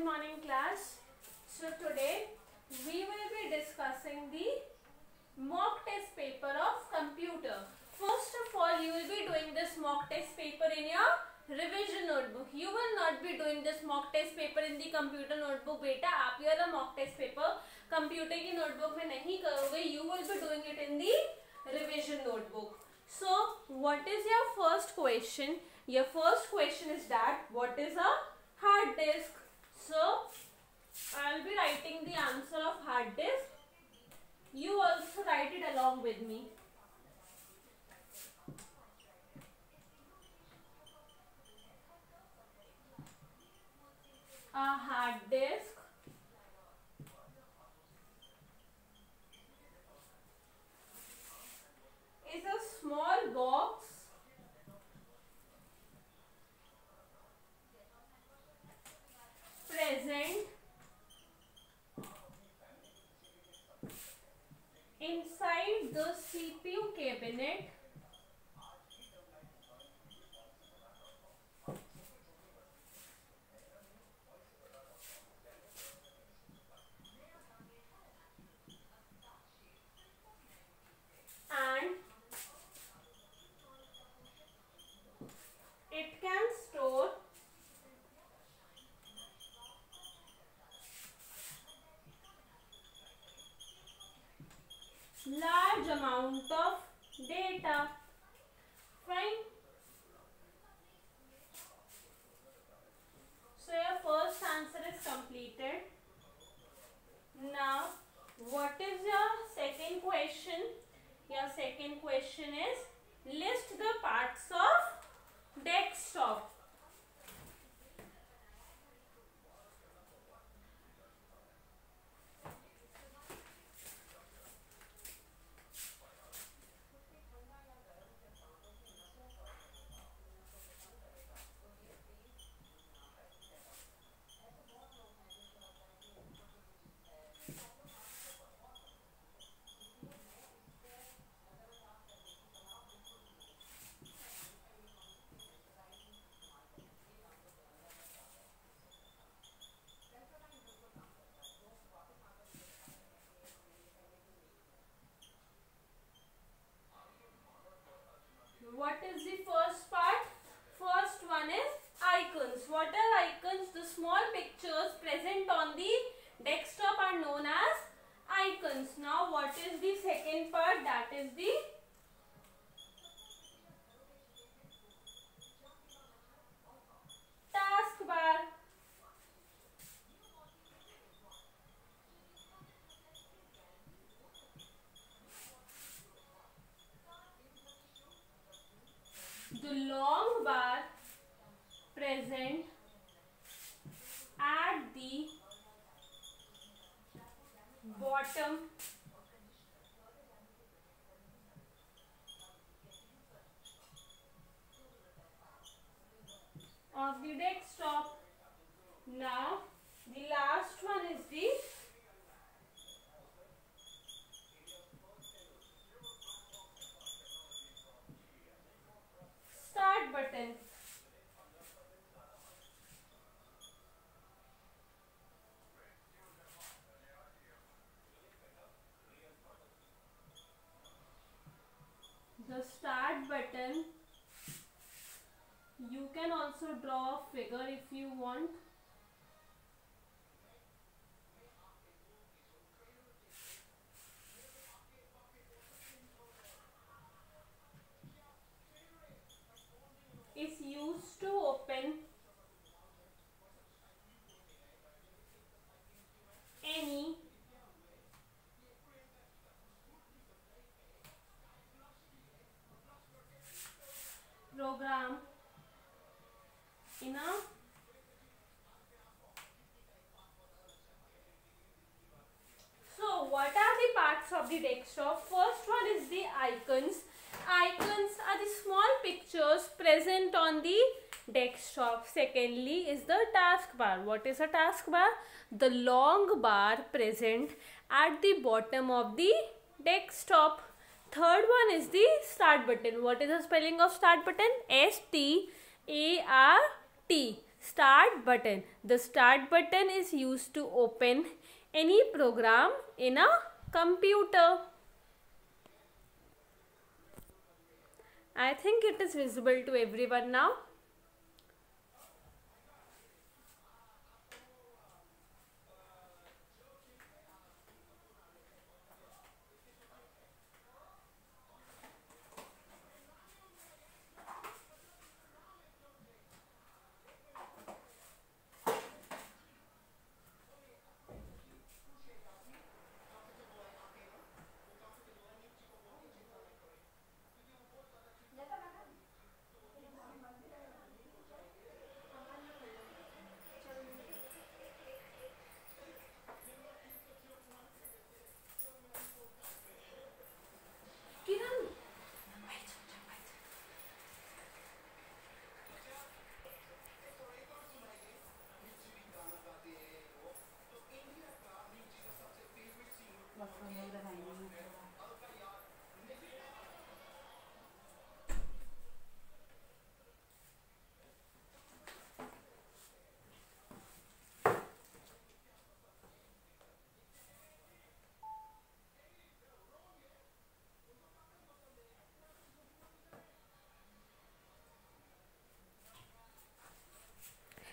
morning class. So today we will be discussing the mock test paper of computer. First of all, you will be doing this mock test paper in your revision notebook. You will not be doing this mock test paper in the computer notebook. बेटा आप ये वाला mock test paper computer की notebook में नहीं करोगे. You will be doing it in the revision notebook. So what is your first question? Your first question is that what is a hard disk? So I will be writing the answer of hard disk. You also write it along with me. A hard disk is a small box present inside the CPU cabinet and it can store large amount of data. Fine. So your first answer is completed. Now what is your second question? Your second question is list the parts of desktop. What is the first part? First one is icons. What are icons? The small pictures present on the desktop are known as icons. Now what is the second part? That is the taskbar. The long bar present at the bottom of the desktop. Now the last one is the start button. The start button, you can also draw a figure if you want. Is used to open any program in a so what are the parts of the desktop? First one is the icons. Icons are the small pictures present on the desktop. Secondly is the taskbar. What is a taskbar? The long bar present at the bottom of the desktop. Third one is the start button. What is the spelling of start button? S-T-A-R-T. Start button. The start button is used to open any program in a computer. I think it is visible to everyone now.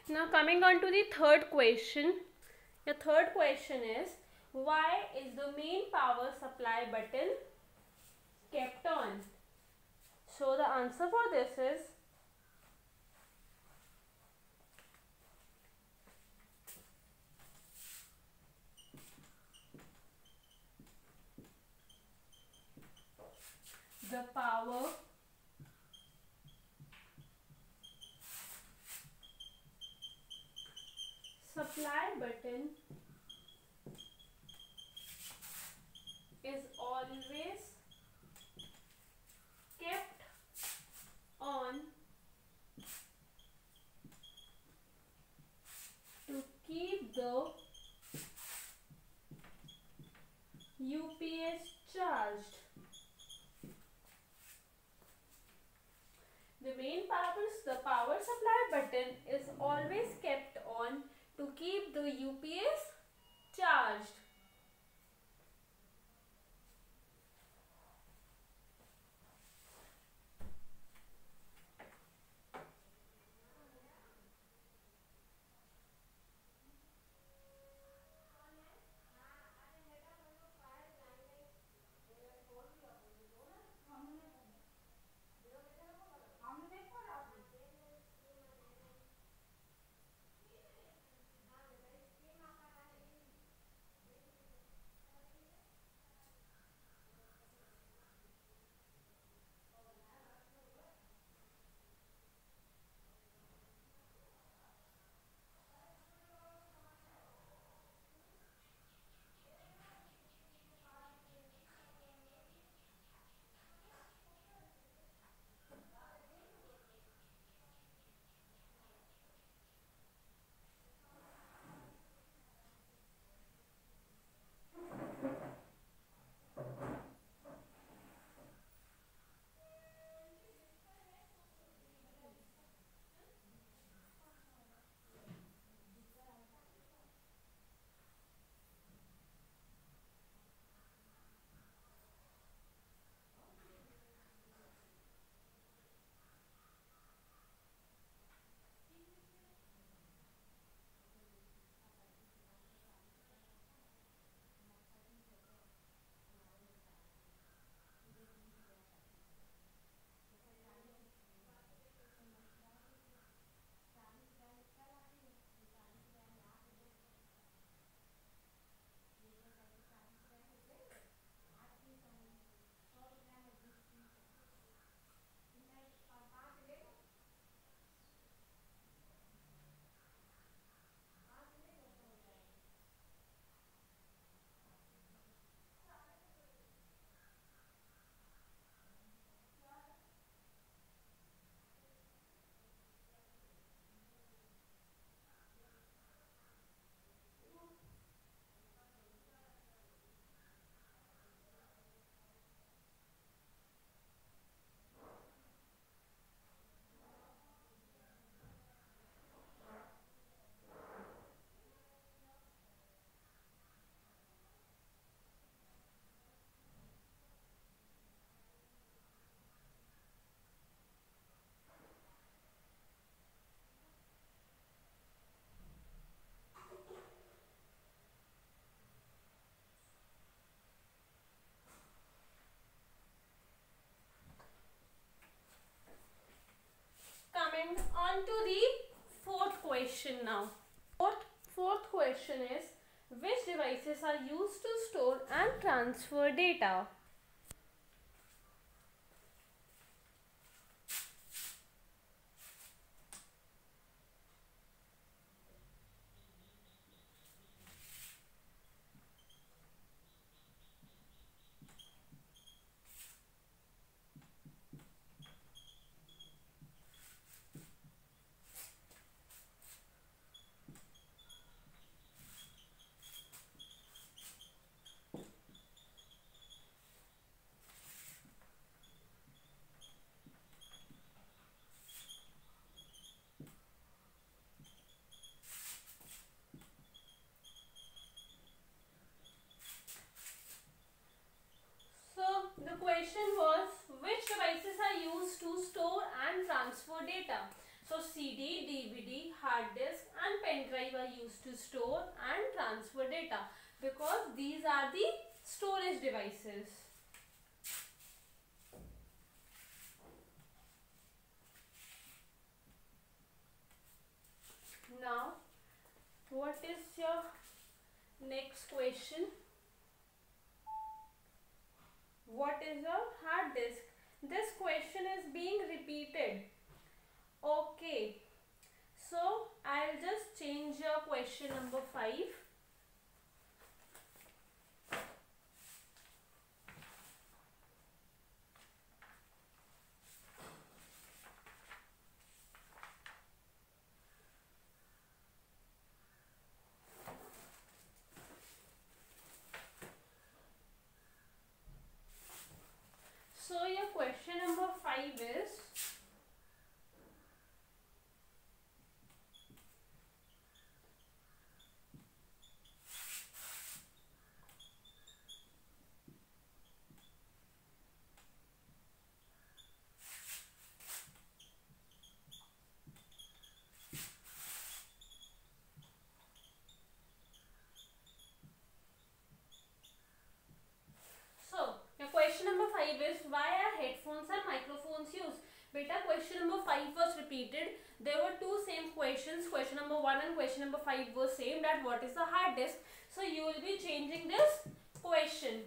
Now coming on to the third question. The third question is, why is the main power supply button kept on? So the answer for this is, the power supply button is always kept on to keep the UPS charged. The power supply button is always kept on to keep the UPS charged. on to the fourth question now. Fourth question is, which devices are used to store and transfer data? So the question was, which devices are used to store and transfer data? So CD, DVD, hard disk and pen drive are used to store and transfer data because these are the storage devices. Now, what is your next question? What is a hard disk? This question is being repeated. Okay, so I'll just change your question number 5. So your question number 5 is, why are headphones and microphones used? Beta, question number 5 was repeated. There were two same questions. Question number 1 and question number 5 were same, that what is the hard disk. So you will be changing this question.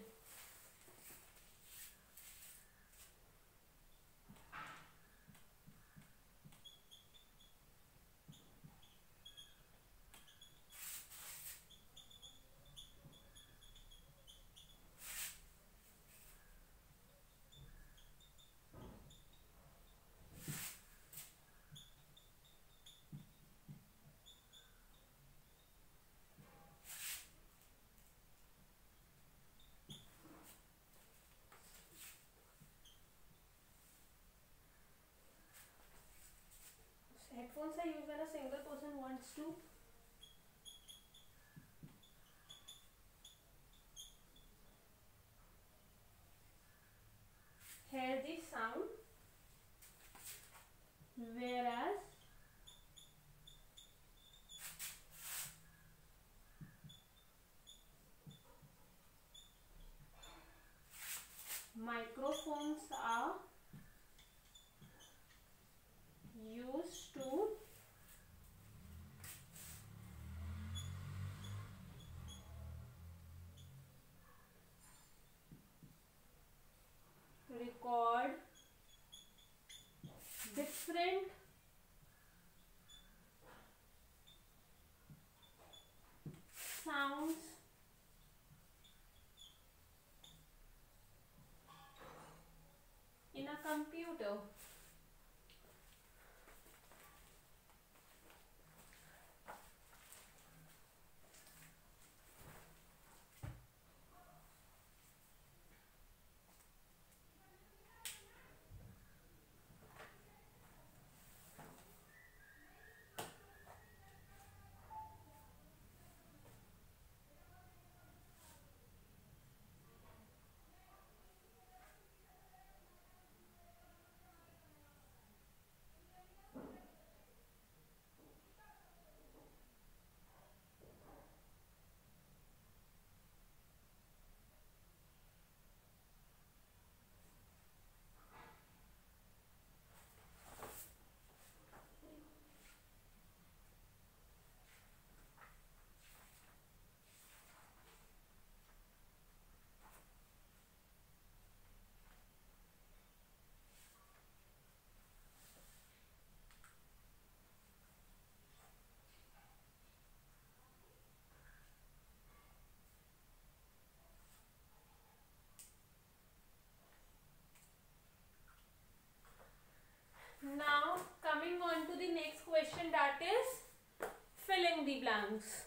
moving on to the next question, that is filling the blanks.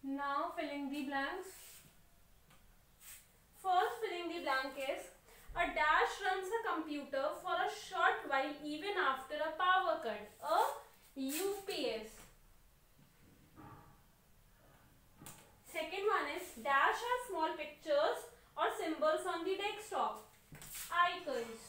Now filling the blanks. First filling the blank is a dash runs a computer for a short while even after a power cut. A UPS. Second one is dash has small pictures or symbols on the desktop. Icons.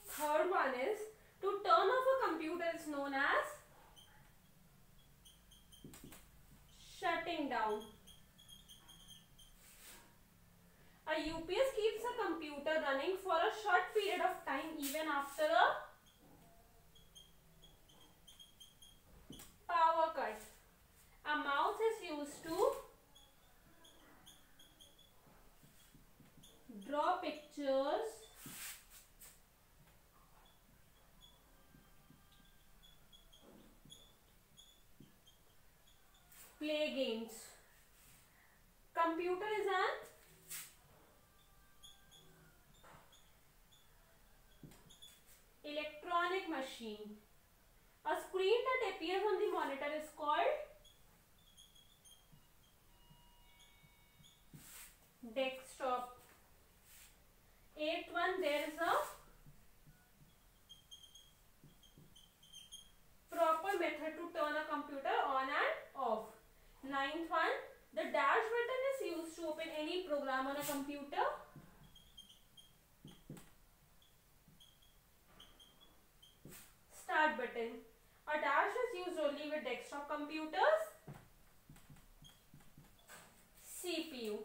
Third one is to turn off a computer is known as shutting down. A UPS keeps a computer running for a short period of time even after a power cut. A mouse is used to draw pictures, play games. Computer is an electronic machine. A screen that appears on the monitor is called desktop. Eighth one, there is a proper method to turn a computer on and off. Ninth one, the dash button is used to open any program on a computer. Start button. A dash is used only with desktop computers. CPU.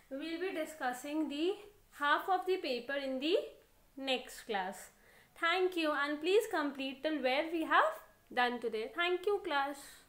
We will be discussing the half of the paper in the next class. Thank you, and please complete till where we have done today. Thank you, class.